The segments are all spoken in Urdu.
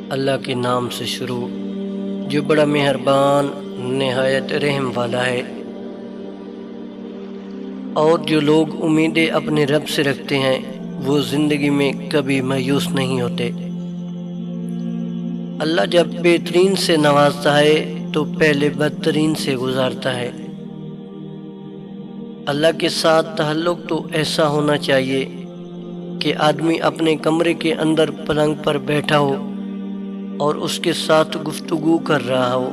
اللہ کے نام سے شروع جو بڑا مہربان نہایت رحم والا ہے۔ اور جو لوگ امیدیں اپنے رب سے رکھتے ہیں وہ زندگی میں کبھی مایوس نہیں ہوتے۔ اللہ جب بہترین سے نوازتا ہے تو پہلے بدترین سے گزارتا ہے۔ اللہ کے ساتھ تعلق تو ایسا ہونا چاہیے کہ آدمی اپنے کمرے کے اندر پلنگ پر بیٹھا ہو اور اس کے ساتھ گفتگو کر رہا ہو،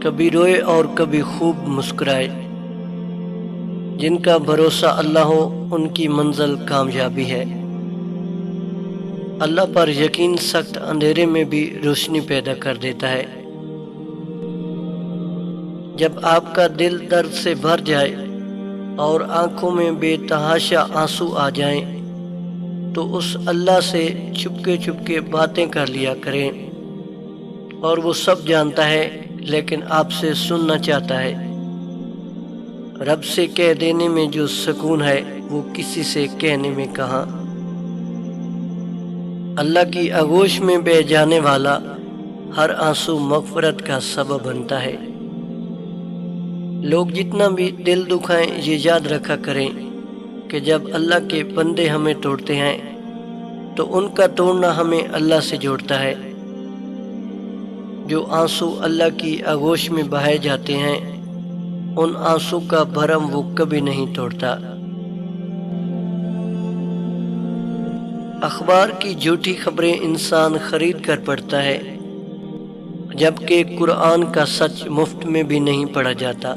کبھی روئے اور کبھی خوب مسکرائے۔ جن کا بھروسہ اللہ ہو ان کی منزل کامیابی ہے۔ اللہ پر یقین سخت اندھیرے میں بھی روشنی پیدا کر دیتا ہے۔ جب آپ کا دل درد سے بھر جائے اور آنکھوں میں بے تحاشا آنسو آ جائیں تو اس اللہ سے چپکے باتیں کر لیا کریں، اور وہ سب جانتا ہے لیکن آپ سے سننا چاہتا ہے۔ رب سے کہہ دینے میں جو سکون ہے وہ کسی سے کہنے میں کہاں۔ اللہ کی آغوش میں بہہ جانے والا ہر آنسو مغفرت کا سبب بنتا ہے۔ لوگ جتنا بھی دل دکھائیں یہ یاد رکھا کریں کہ جب اللہ کے بندے ہمیں توڑتے ہیں تو ان کا توڑنا ہمیں اللہ سے جوڑتا ہے۔ جو آنسو اللہ کی آغوش میں بہائے جاتے ہیں ان آنسو کا بھرم وہ کبھی نہیں توڑتا۔ اخبار کی جھوٹی خبریں انسان خرید کر پڑھتا ہے، جبکہ قرآن کا سچ مفت میں بھی نہیں پڑھا جاتا۔